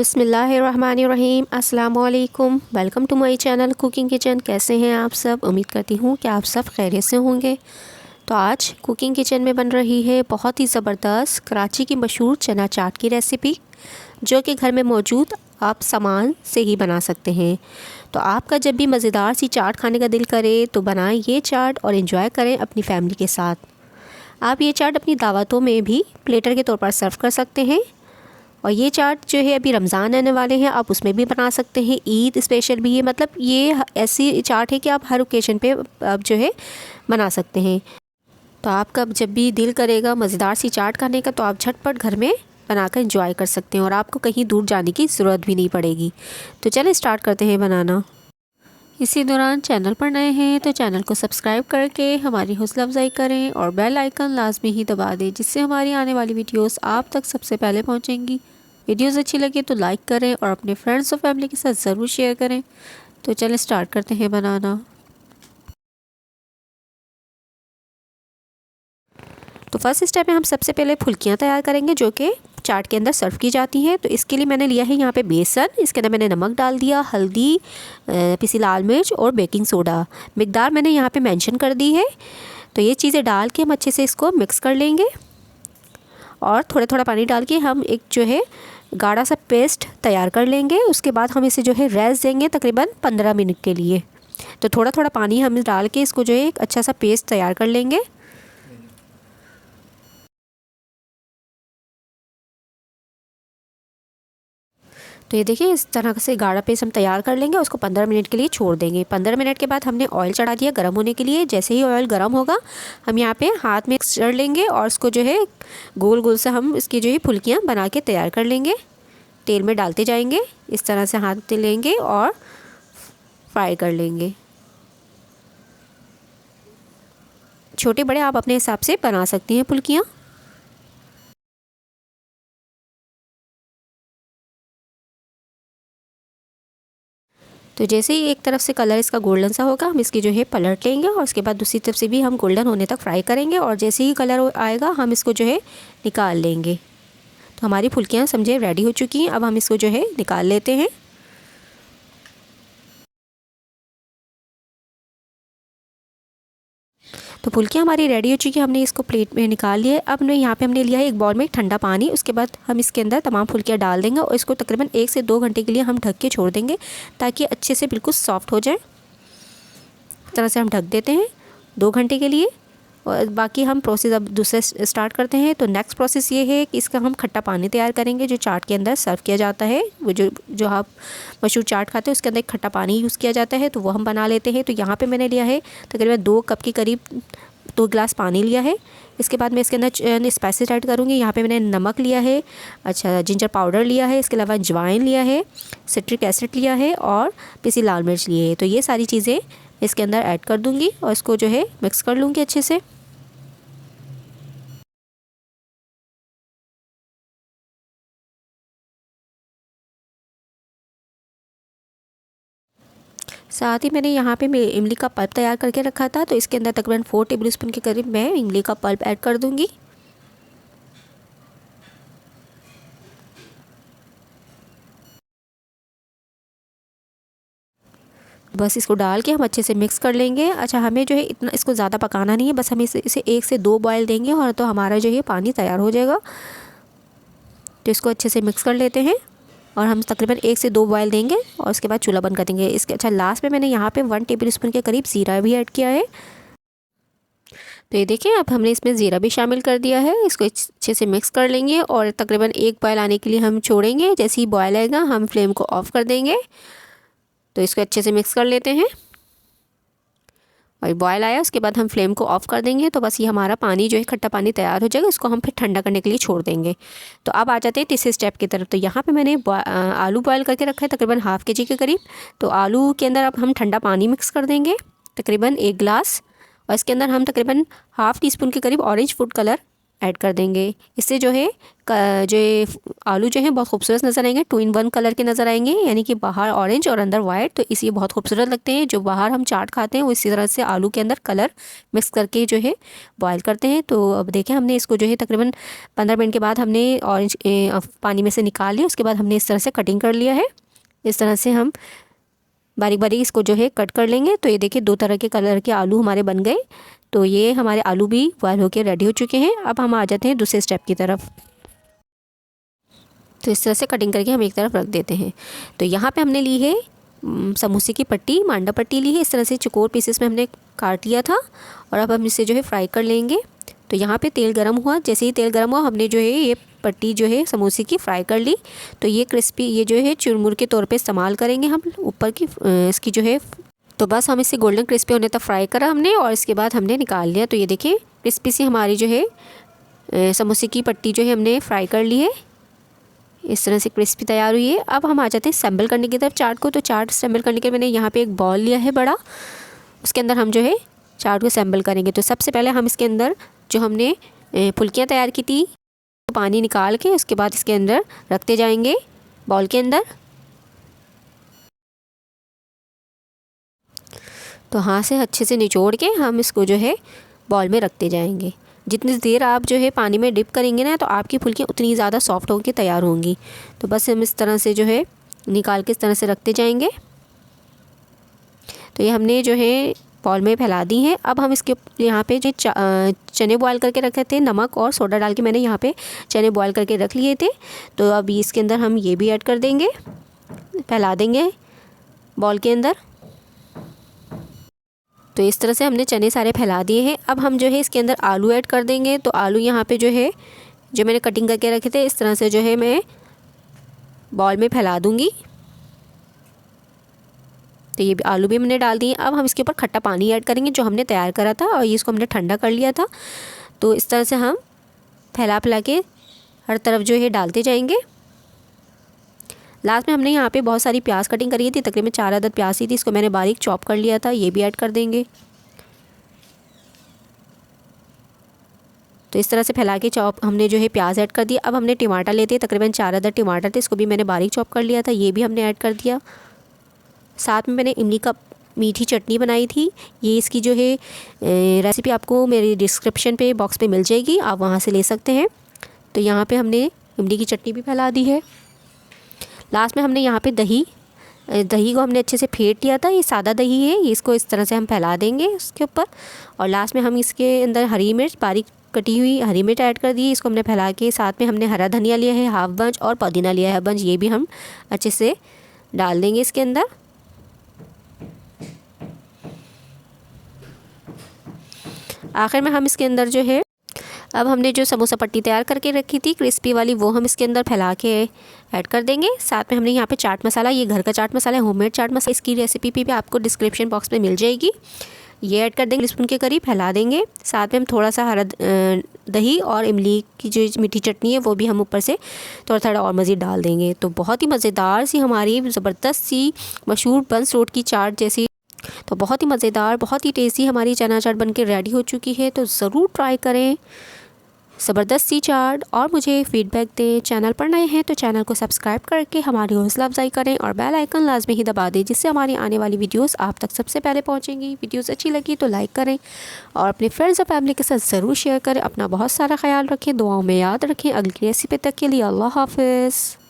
बिस्मिल्लाहिर्रहमानिर्रहीम। अस्सलाम वालेकुम। Welcome to my channel cooking kitchen. कैसे हैं आप सब? उम्मीद करती हूँ कि आप सब खैरियत से होंगे। तो आज कुकिंग किचन में बन रही है बहुत ही ज़बरदस्त कराची की मशहूर चना चाट की रेसिपी, जो कि घर में मौजूद आप सामान से ही बना सकते हैं। तो आपका जब भी मज़ेदार सी चाट खाने का दिल करे तो बनाएं ये चाट और इन्जॉय करें अपनी फैमिली के साथ। आप ये चाट अपनी दावतों में भी प्लेटर के तौर पर सर्व कर सकते हैं। और ये चाट जो है अभी रमज़ान आने वाले हैं, आप उसमें भी बना सकते हैं। ईद स्पेशल भी है, मतलब ये ऐसी चाट है कि आप हर ओकेजन पे आप जो है बना सकते हैं। तो आपका जब भी दिल करेगा मज़ेदार सी चाट खाने का तो आप झटपट घर में बनाकर एंजॉय कर सकते हैं और आपको कहीं दूर जाने की ज़रूरत भी नहीं पड़ेगी। तो चलिए स्टार्ट करते हैं बनाना। इसी दौरान चैनल पर नए हैं तो चैनल को सब्सक्राइब करके हमारी हौसला अफजाई करें और बेल आइकन लाजमी ही दबा दें, जिससे हमारी आने वाली वीडियोस आप तक सबसे पहले पहुंचेंगी। वीडियोस अच्छी लगे तो लाइक करें और अपने फ्रेंड्स और फैमिली के साथ ज़रूर शेयर करें। तो चलें स्टार्ट करते हैं बनाना। तो फर्स्ट स्टेप में हम सबसे पहले फुल्कियाँ तैयार करेंगे, जो कि चाट के अंदर सर्व की जाती हैं। तो इसके लिए मैंने लिया है यहाँ पे बेसन, इसके अंदर मैंने नमक डाल दिया, हल्दी, पिसी लाल मिर्च और बेकिंग सोडा। मिकदार मैंने यहाँ पे मेंशन कर दी है। तो ये चीज़ें डाल के हम अच्छे से इसको मिक्स कर लेंगे और थोड़ा थोड़ा पानी डाल के हम एक जो है गाढ़ा सा पेस्ट तैयार कर लेंगे। उसके बाद हम इसे जो है रेस्ट देंगे तकरीबन 15 मिनट के लिए। तो थोड़ा थोड़ा पानी हम डाल के इसको जो है एक अच्छा सा पेस्ट तैयार कर लेंगे। तो ये देखिए इस तरह से गाढ़ा पेस्ट हम तैयार कर लेंगे, उसको 15 मिनट के लिए छोड़ देंगे। 15 मिनट के बाद हमने ऑयल चढ़ा दिया गर्म होने के लिए। जैसे ही ऑयल गर्म होगा हम यहाँ पे हाथ में कर लेंगे और इसको जो है गोल गोल से हम इसकी जो है फुल्कियाँ बना के तैयार कर लेंगे। तेल में डालते जाएंगे, इस तरह से हाथ लेंगे और फ्राई कर लेंगे। छोटे बड़े आप अपने हिसाब से बना सकती हैं फुल्कियाँ। तो जैसे ही एक तरफ से कलर इसका गोल्डन सा होगा हम इसकी जो है पलट लेंगे और उसके बाद दूसरी तरफ से भी हम गोल्डन होने तक फ्राई करेंगे। और जैसे ही कलर आएगा हम इसको जो है निकाल लेंगे। तो हमारी फुल्कियाँ समझे रेडी हो चुकी हैं। अब हम इसको जो है निकाल लेते हैं। तो फुल्कियाँ हमारी रेडी हो चुकी है, हमने इसको प्लेट में निकाल लिया है। अब यहाँ पे हमने लिया है एक बाउल में ठंडा पानी। उसके बाद हम इसके अंदर तमाम फुल्कियाँ डाल देंगे और इसको तकरीबन 1 से 2 घंटे के लिए हम ढक के छोड़ देंगे, ताकि अच्छे से बिल्कुल सॉफ्ट हो जाए। इस तरह से हम ढक देते हैं 2 घंटे के लिए। और बाकी हम प्रोसेस अब दूसरे स्टार्ट करते हैं। तो नेक्स्ट प्रोसेस ये है कि इसका हम खट्टा पानी तैयार करेंगे, जो चाट के अंदर सर्व किया जाता है। वो जो आप मशहूर चाट खाते हैं उसके अंदर एक खट्टा पानी यूज़ किया जाता है, तो वो हम बना लेते हैं। तो यहाँ पे मैंने लिया है तकरीबन 2 कप के करीब 2 गिलास पानी लिया है। इसके बाद मैं इसके अंदर स्पाइसेस ऐड करूँगी। यहाँ पे मैंने नमक लिया है, अच्छा जिंजर पाउडर लिया है, इसके अलावा अजवाइन लिया है, सिट्रिक एसिड लिया है और पिसी लाल मिर्च लिए है। तो ये सारी चीज़ें इसके अंदर ऐड कर दूँगी और इसको जो है मिक्स कर लूँगी अच्छे से। साथ ही मैंने यहाँ पे मैं इमली का पल्प तैयार करके रखा था, तो इसके अंदर तकरीबन 4 टेबलस्पून के करीब मैं इमली का पल्प ऐड कर दूँगी। बस इसको डाल के हम अच्छे से मिक्स कर लेंगे। अच्छा हमें जो है इतना इसको ज़्यादा पकाना नहीं है, बस हम इसे 1 से 2 बॉयल देंगे और तो हमारा जो है पानी तैयार हो जाएगा। तो इसको अच्छे से मिक्स कर लेते हैं और हम तकरीबन 1 से 2 बॉयल देंगे और उसके बाद चूल्हा बंद कर देंगे। इसके अच्छा लास्ट में मैंने यहाँ पे 1 टेबलस्पून के करीब ज़ीरा भी ऐड किया है। तो ये देखिए अब हमने इसमें ज़ीरा भी शामिल कर दिया है। इसको अच्छे से मिक्स कर लेंगे और तकरीबन 1 बॉयल आने के लिए हम छोड़ेंगे। जैसे ही बॉयल आएगा हम फ्लेम को ऑफ़ कर देंगे। तो इसको अच्छे से मिक्स कर लेते हैं और बॉयल आया उसके बाद हम फ्लेम को ऑफ़ कर देंगे। तो बस ये हमारा पानी जो है खट्टा पानी तैयार हो जाएगा, इसको हम फिर ठंडा करने के लिए छोड़ देंगे। तो अब आ जाते हैं तीसरे स्टेप की तरफ। तो यहाँ पे मैंने आलू बॉयल करके रखा है तकरीबन ½ kg के करीब। तो आलू के अंदर अब हम ठंडा पानी मिक्स कर देंगे तकरीबन 1 गिलास और इसके अंदर हम तकरीबन ½ टीस्पून के करीब ऑरेंज फूड कलर ऐड कर देंगे। इससे जो है जो आलू जो है बहुत खूबसूरत नज़र आएंगे, 2 in 1 कलर के नज़र आएंगे, यानी कि बाहर ऑरेंज और अंदर वाइट, तो इसलिए बहुत खूबसूरत लगते हैं। जो बाहर हम चाट खाते हैं वो इसी तरह से आलू के अंदर कलर मिक्स करके जो है बॉयल करते हैं। तो अब देखें हमने इसको जो है तकरीबन 15 मिनट के बाद हमने ऑरेंज पानी में से निकाल लिया। उसके बाद हमने इस तरह से कटिंग कर लिया है। इस तरह से हम बारीक बारीक इसको जो है कट कर लेंगे। तो ये देखिए 2 तरह के कलर के आलू हमारे बन गए। तो ये हमारे आलू भी बॉयल होकर रेडी हो चुके हैं। अब हम आ जाते हैं दूसरे स्टेप की तरफ। तो इस तरह से कटिंग करके हम एक तरफ रख देते हैं। तो यहाँ पे हमने ली है समोसे की पट्टी, मांडा पट्टी ली है। इस तरह से चौकोर पीसेस में हमने काट लिया था और अब हम इसे जो है फ्राई कर लेंगे। तो यहाँ पे तेल गरम हुआ, जैसे ही तेल गरम हुआ हमने जो है ये पट्टी जो है समोसे की फ्राई कर ली। तो ये क्रिस्पी, ये जो है चुरमुर के तौर पे इस्तेमाल करेंगे हम ऊपर की इसकी जो है। तो बस हम इसे गोल्डन क्रिस्पी होने तक फ्राई करा हमने और इसके बाद हमने निकाल लिया। तो ये देखिए क्रिस्पी सी हमारी जो है समोसे की पट्टी जो है हमने फ्राई कर ली है। इस तरह से क्रिस्पी तैयार हुई है। अब हम आ जाते हैं असेंबल करने की तरफ चाट को। तो चाट असेंबल करने के मैंने यहाँ पे एक बॉल लिया है बड़ा, उसके अंदर हम जो है चाट को असेंबल करेंगे। तो सबसे पहले हम इसके अंदर जो हमने फुल्कियाँ तैयार की थी तो पानी निकाल के उसके बाद इसके अंदर रखते जाएंगे बॉल के अंदर। तो हाथ से अच्छे से निचोड़ के हम इसको जो है बॉल में रखते जाएंगे। जितनी देर आप जो है पानी में डिप करेंगे ना तो आपकी फुल्कियाँ उतनी ज़्यादा सॉफ्ट होकर तैयार होंगी। तो बस हम इस तरह से जो है निकाल के इस तरह से रखते जाएंगे। तो ये हमने जो है बॉल में फैला दी हैं। अब हम इसके यहाँ पे जो चने बॉयल करके रखे थे, नमक और सोडा डाल के मैंने यहाँ पे चने बॉयल करके रख लिए थे। तो अब इसके अंदर हम ये भी ऐड कर देंगे, फैला देंगे बॉल के अंदर। तो इस तरह से हमने चने सारे फैला दिए हैं। अब हम जो है इसके अंदर आलू ऐड कर देंगे। तो आलू यहाँ पे जो है जो मैंने कटिंग करके रखे थे इस तरह से जो है मैं बॉल में फैला दूँगी। तो ये भी आलू भी हमने डाल दिए। अब हम इसके ऊपर खट्टा पानी ऐड करेंगे जो हमने तैयार करा था और ये इसको हमने ठंडा कर लिया था। तो इस तरह से हम फैला के हर तरफ जो है डालते जाएंगे। लास्ट में हमने यहाँ पे बहुत सारी प्याज कटिंग करी थी, तकरीबन 4 अदद प्याज ही थी, इसको मैंने बारीक चॉप कर लिया था, ये भी ऐड कर देंगे। तो इस तरह से फैला के चॉप हमने जो है प्याज ऐड कर दिया। अब हमने टमाटर लेते हैं, तकरीबन 4 अदद टमाटर थे, इसको भी मैंने बारीक चॉप कर लिया था, ये भी हमने ऐड कर दिया। साथ में मैंने इमली का मीठी चटनी बनाई थी। ये इसकी जो है रेसिपी आपको मेरी डिस्क्रिप्शन पे बॉक्स में मिल जाएगी, आप वहाँ से ले सकते हैं। तो यहाँ पे हमने इमली की चटनी भी फैला दी है। लास्ट में हमने यहाँ पे दही को हमने अच्छे से फेंट लिया था, ये सादा दही है, ये इसको इस तरह से हम फैला देंगे उसके ऊपर। और लास्ट में हम इसके अंदर हरी मिर्च, बारीक कटी हुई हरी मिर्च ऐड कर दी, इसको हमने फैला के साथ में हमने हरा धनिया लिया है हाफ बंच और पुदीना लिया है बंच, ये भी हम अच्छे से डाल देंगे इसके अंदर। आखिर में हम इसके अंदर जो है अब हमने जो समोसा पट्टी तैयार करके रखी थी क्रिस्पी वाली, वो हम इसके अंदर फैला के ऐड कर देंगे। साथ में हमने यहाँ पे चाट मसाला, ये घर का चाट मसाला है, होममेड चाट मसाला, इसकी रेसिपी भी आपको डिस्क्रिप्शन बॉक्स में मिल जाएगी, ये ऐड कर देंगे, स्पून के करीब फैला देंगे। साथ में हम थोड़ा सा हरा दही और इमली की जो मीठी चटनी है वो भी हम ऊपर से थोड़ा और मज़ीद डाल देंगे। तो बहुत ही मज़ेदार सी हमारी ज़बरदस्त सी मशहूर बंस रोड की चाट जैसी, तो बहुत ही मज़ेदार, बहुत ही टेस्टी हमारी चना चाट बनके रेडी हो चुकी है। तो ज़रूर ट्राई करें ज़बरदस्त सी चाट और मुझे फ़ीडबैक दें। चैनल पर नए हैं तो चैनल को सब्सक्राइब करके हमारी हौसला अफजाई करें और बेल आइकन लाजमी ही दबा दें, जिससे हमारी आने वाली वीडियोस आप तक सबसे पहले पहुंचेंगी। वीडियोस अच्छी लगी तो लाइक करें और अपने फ्रेंड्स और फैमिली के साथ ज़रूर शेयर करें। अपना बहुत सारा ख्याल रखें, दुआओं में याद रखें। अगली रेसिपी तक के लिए अल्लाह हाफ़िज़।